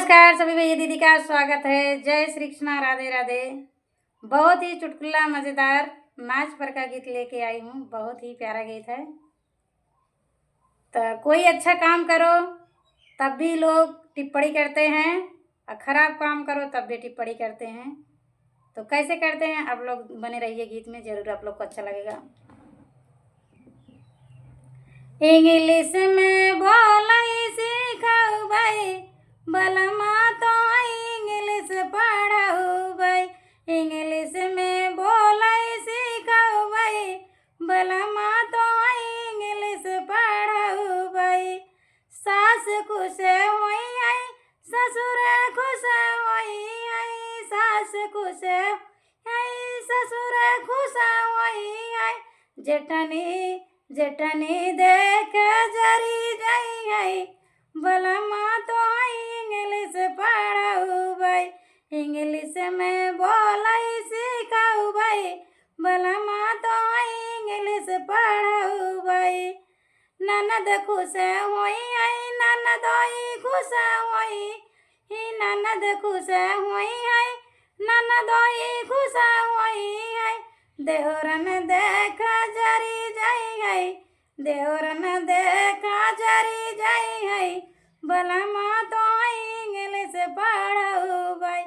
नमस्कार सभी भैया दीदी का स्वागत है। जय श्री कृष्णा, राधे राधे। बहुत ही चुटकुला मज़ेदार नाच पर का गीत लेके आई हूँ। बहुत ही प्यारा गीत है। तो कोई अच्छा काम करो तब भी लोग टिप्पणी करते हैं और ख़राब काम करो तब भी टिप्पणी करते हैं। तो कैसे करते हैं आप लोग बने रहिए गीत में, ज़रूर आप लोग को अच्छा लगेगा। इंग्लिश में बोलाई सीखाऊ भाई, बलमा तो इंग्लिश पढ़ाऊ भाई। इंग्लिश में बोलाई सीखाऊ भाई, बलमा तो इंग्लिश पढ़ाऊ भाई। सास खुश होई आई, ससुर खुश होई आई। सास खुश आई, ससुर खुश होई आई। जेठनी देख जरी जाई आई, बलमा तो इंग्लिश पढ़ाऊ भाई। इंग्लिश में बोलाई सीखाऊ भाई, बलमा तो इंग्लिश पढ़ाऊ भाई। ननद खुश होई आई, ननदोई खुश होई ही। ननद खुश होई आई, ननदोई खुश होई आई। देवरन देखा जरी जाई आई, देवरन देखा जरी जाई आई, बलमा तो इंग्लिश पढ़ाऊ भाई।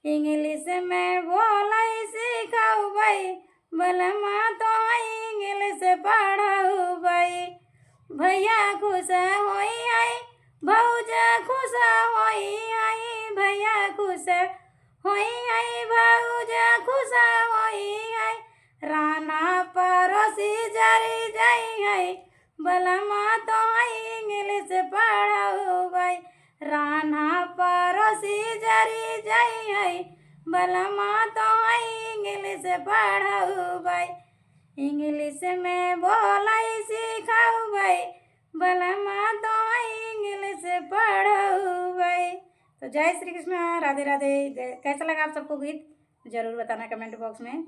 इंग्लिश में बोलाई सीखाऊ भाई, बलमा तो इंग्लिश पढ़ाऊ भाई। भैया खुश होई आई, भौजा खुश होई आई। भैया खुश होई आई, भौजा खुश होई आई। राना पड़ोसी जरी जाई आई, बलमा तो इंग्लिश पढ़ाऊ भाई। राना पड़ोसी जरी जाई आई, बलमा तो इंग्लिश पढ़ाऊ भाई। इंग्लिश में बोलाई सीखाऊ भाई, बलमा तो इंग्लिश पढ़ाऊ भाई। तो जय श्री कृष्ण, राधे राधे। कैसा लगा आप सबको गीत, ज़रूर बताना कमेंट बॉक्स में।